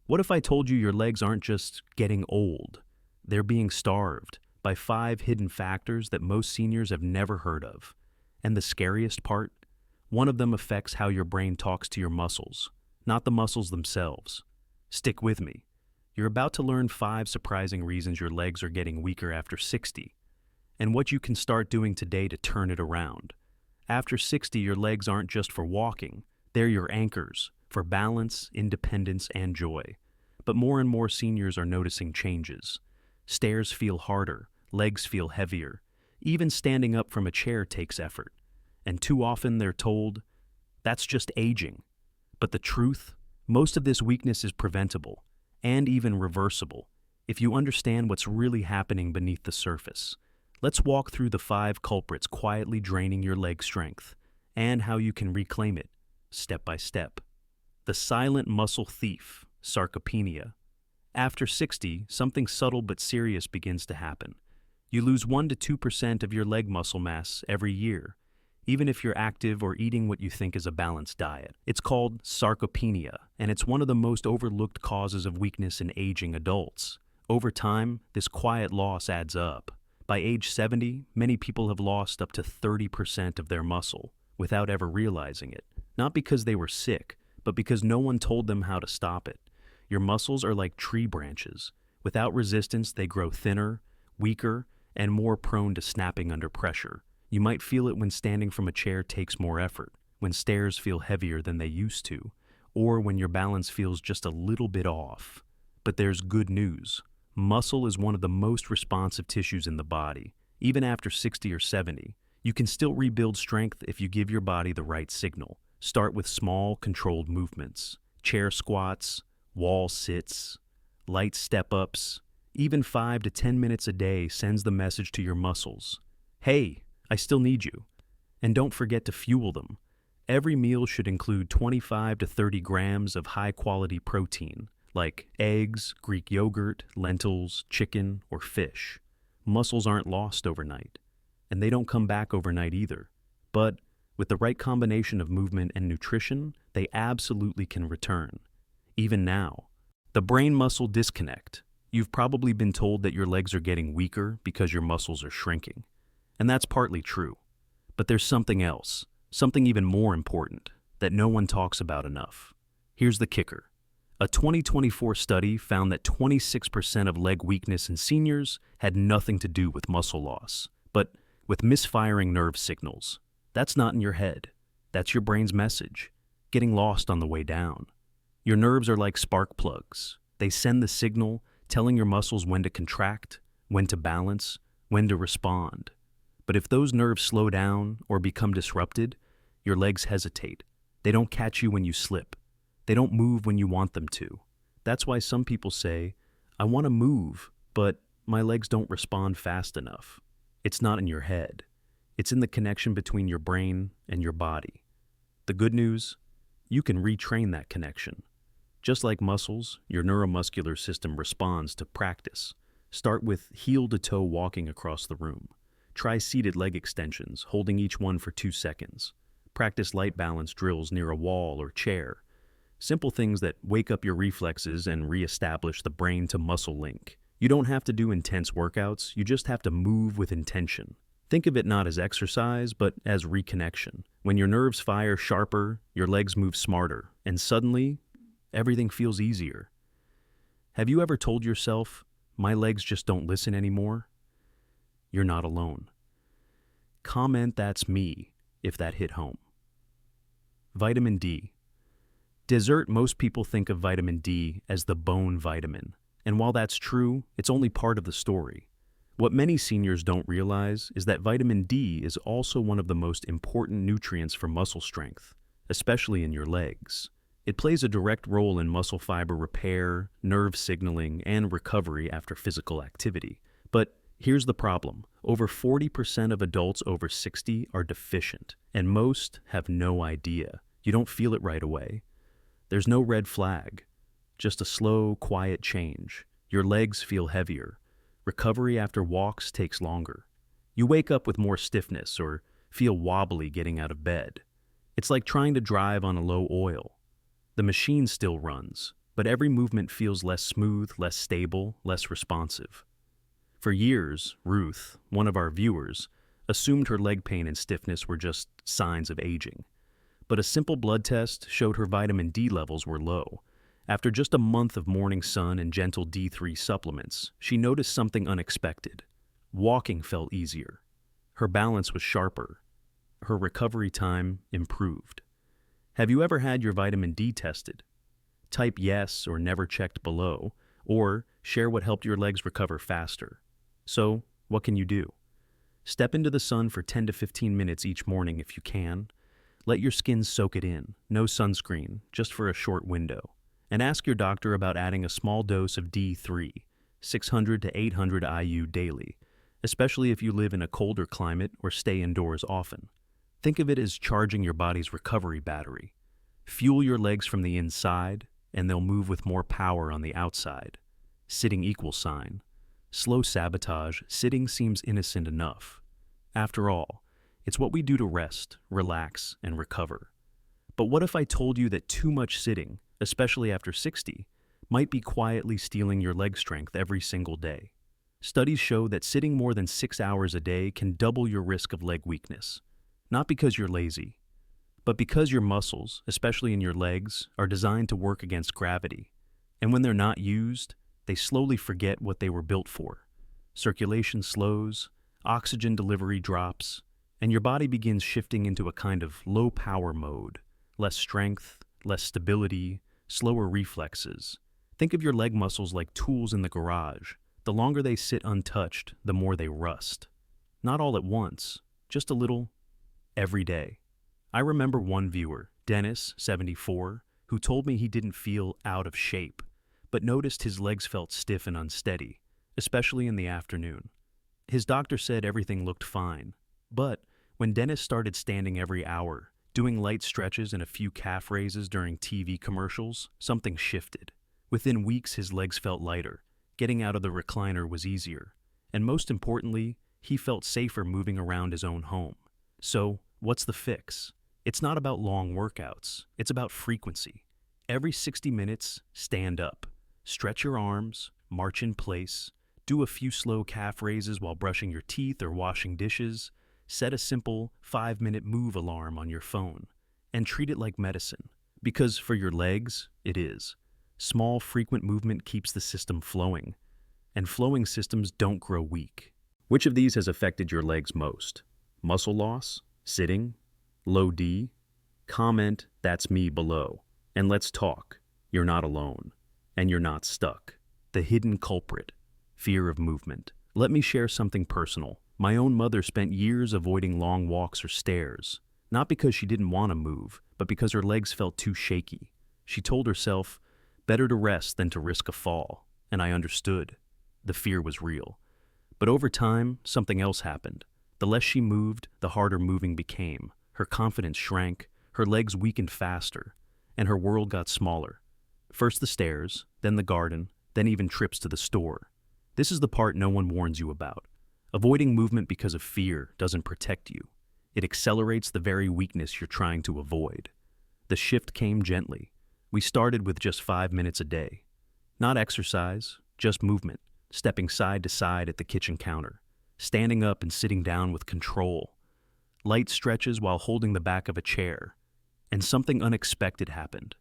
What if I told you your legs aren't just getting old? They're being starved by 5 hidden factors that most seniors have never heard of. And the scariest part? One of them affects how your brain talks to your muscles, not the muscles themselves. Stick with me. You're about to learn 5 surprising reasons your legs are getting weaker after 60, and what you can start doing today to turn it around. After 60, your legs aren't just for walking, they're your anchors for balance, independence, and joy. But more and more seniors are noticing changes. Stairs feel harder, legs feel heavier. Even standing up from a chair takes effort. And too often they're told, that's just aging. But the truth? Most of this weakness is preventable, and even reversible, if you understand what's really happening beneath the surface. Let's walk through the 5 culprits quietly draining your leg strength, and how you can reclaim it, step by step. The silent muscle thief, sarcopenia. After 60, something subtle but serious begins to happen. You lose 1 to 2% of your leg muscle mass every year, even if you're active or eating what you think is a balanced diet. It's called sarcopenia, and it's one of the most overlooked causes of weakness in aging adults. Over time, this quiet loss adds up. By age 70, many people have lost up to 30% of their muscle without ever realizing it. Not because they were sick, but because no one told them how to stop it. Your muscles are like tree branches. Without resistance, they grow thinner, weaker, and more prone to snapping under pressure. You might feel it when standing from a chair takes more effort, when stairs feel heavier than they used to, or when your balance feels just a little bit off. But there's good news. Muscle is one of the most responsive tissues in the body. Even after 60 or 70, you can still rebuild strength if you give your body the right signal. Start with small, controlled movements. Chair squats, wall sits, light step-ups. Even 5 to 10 minutes a day sends the message to your muscles. Hey, I still need you. And don't forget to fuel them. Every meal should include 25 to 30 grams of high-quality protein, like eggs, Greek yogurt, lentils, chicken, or fish. Muscles aren't lost overnight, and they don't come back overnight either. But with the right combination of movement and nutrition, they absolutely can return. Even now. The brain-muscle disconnect. You've probably been told that your legs are getting weaker because your muscles are shrinking. And that's partly true. But there's something else, something even more important, that no one talks about enough. Here's the kicker. A 2024 study found that 26% of leg weakness in seniors had nothing to do with muscle loss, but with misfiring nerve signals. That's not in your head. That's your brain's message, getting lost on the way down. Your nerves are like spark plugs. They send the signal, telling your muscles when to contract, when to balance, when to respond. But if those nerves slow down or become disrupted, your legs hesitate. They don't catch you when you slip. They don't move when you want them to. That's why some people say, I want to move, but my legs don't respond fast enough. It's not in your head. It's in the connection between your brain and your body. The good news? You can retrain that connection. Just like muscles, your neuromuscular system responds to practice. Start with heel-to-toe walking across the room. Try seated leg extensions, holding each one for 2 seconds. Practice light balance drills near a wall or chair. Simple things that wake up your reflexes and reestablish the brain-to-muscle link. You don't have to do intense workouts, you just have to move with intention. Think of it not as exercise, but as reconnection. When your nerves fire sharper, your legs move smarter, and suddenly, everything feels easier. Have you ever told yourself, my legs just don't listen anymore? You're not alone. Comment that's me if that hit home. Vitamin D. Dessert, most people think of vitamin D as the bone vitamin. And while that's true, it's only part of the story. What many seniors don't realize is that vitamin D is also one of the most important nutrients for muscle strength, especially in your legs. It plays a direct role in muscle fiber repair, nerve signaling, and recovery after physical activity. But here's the problem. Over 40% of adults over 60 are deficient, and most have no idea. You don't feel it right away. There's no red flag, just a slow, quiet change. Your legs feel heavier. Recovery after walks takes longer. You wake up with more stiffness or feel wobbly getting out of bed. It's like trying to drive on a low oil. The machine still runs, but every movement feels less smooth, less stable, less responsive. For years, Ruth, one of our viewers, assumed her leg pain and stiffness were just signs of aging. But a simple blood test showed her vitamin D levels were low. After just a month of morning sun and gentle D3 supplements, she noticed something unexpected. Walking felt easier. Her balance was sharper. Her recovery time improved. Have you ever had your vitamin D tested? Type yes or never checked below, or share what helped your legs recover faster. So, what can you do? Step into the sun for 10 to 15 minutes each morning if you can. Let your skin soak it in, no sunscreen, just for a short window. And ask your doctor about adding a small dose of D3, 600 to 800 IU daily, especially if you live in a colder climate or stay indoors often. Think of it as charging your body's recovery battery. Fuel your legs from the inside, and they'll move with more power on the outside. Sitting equal sign. Slow sabotage, sitting seems innocent enough. After all, it's what we do to rest, relax, and recover. But what if I told you that too much sitting, especially after 60, might be quietly stealing your leg strength every single day? Studies show that sitting more than 6 hours a day can double your risk of leg weakness. Not because you're lazy, but because your muscles, especially in your legs, are designed to work against gravity. And when they're not used, they slowly forget what they were built for. Circulation slows, oxygen delivery drops, and your body begins shifting into a kind of low-power mode. Less strength, less stability, slower reflexes. Think of your leg muscles like tools in the garage. The longer they sit untouched, the more they rust. Not all at once, just a little, every day. I remember one viewer, Dennis, 74, who told me he didn't feel out of shape, but noticed his legs felt stiff and unsteady, especially in the afternoon. His doctor said everything looked fine, but when Dennis started standing every hour, doing light stretches and a few calf raises during TV commercials, something shifted. Within weeks, his legs felt lighter, getting out of the recliner was easier, and most importantly, he felt safer moving around his own home. So, what's the fix? It's not about long workouts, it's about frequency. Every 60 minutes, stand up. Stretch your arms, march in place, do a few slow calf raises while brushing your teeth or washing dishes, set a simple 5-minute move alarm on your phone, and treat it like medicine. Because for your legs, it is. Small, frequent movement keeps the system flowing, and flowing systems don't grow weak. Which of these has affected your legs most? Muscle loss? Sitting? Low D? Comment, "That's me" below. And let's talk. You're not alone. And you're not stuck. The hidden culprit. Fear of movement. Let me share something personal. My own mother spent years avoiding long walks or stairs. Not because she didn't want to move, but because her legs felt too shaky. She told herself, better to rest than to risk a fall. And I understood. The fear was real. But over time, something else happened. The less she moved, the harder moving became. Her confidence shrank, her legs weakened faster, and her world got smaller. First the stairs, then the garden, then even trips to the store. This is the part no one warns you about. Avoiding movement because of fear doesn't protect you. It accelerates the very weakness you're trying to avoid. The shift came gently. We started with just 5 minutes a day. Not exercise, just movement, stepping side to side at the kitchen counter, standing up and sitting down with control, light stretches while holding the back of a chair. And something unexpected happened.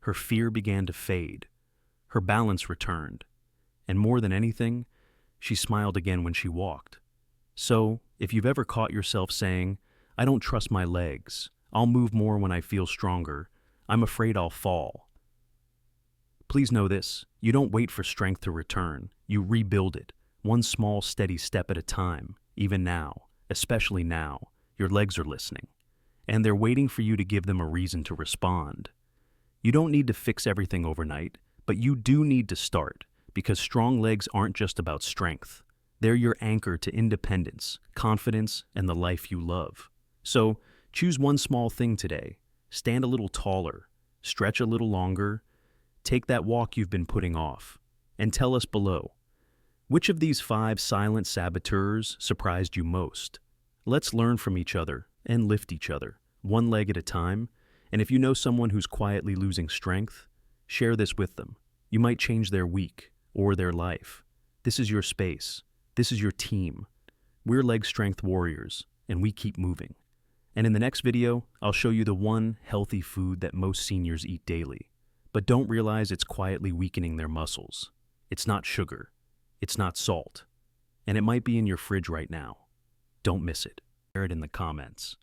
Her fear began to fade. Her balance returned. And more than anything, she smiled again when she walked. So, if you've ever caught yourself saying, "I don't trust my legs, I'll move more when I feel stronger, I'm afraid I'll fall," please know this, you don't wait for strength to return, you rebuild it, one small steady step at a time. Even now, especially now, your legs are listening. And they're waiting for you to give them a reason to respond. You don't need to fix everything overnight, but you do need to start, because strong legs aren't just about strength. They're your anchor to independence, confidence, and the life you love. So, choose one small thing today. Stand a little taller, stretch a little longer, take that walk you've been putting off, and tell us below, which of these 5 silent saboteurs surprised you most? Let's learn from each other and lift each other, one leg at a time. And if you know someone who's quietly losing strength, Share this with them. You might change their week or their life. This is your space. This is your team. We're Leg Strength Warriors, and we keep moving. And in the next video, I'll show you the one healthy food that most seniors eat daily, but don't realize it's quietly weakening their muscles. It's not sugar. It's not salt. And it might be in your fridge right now. Don't miss it. Share it in the comments.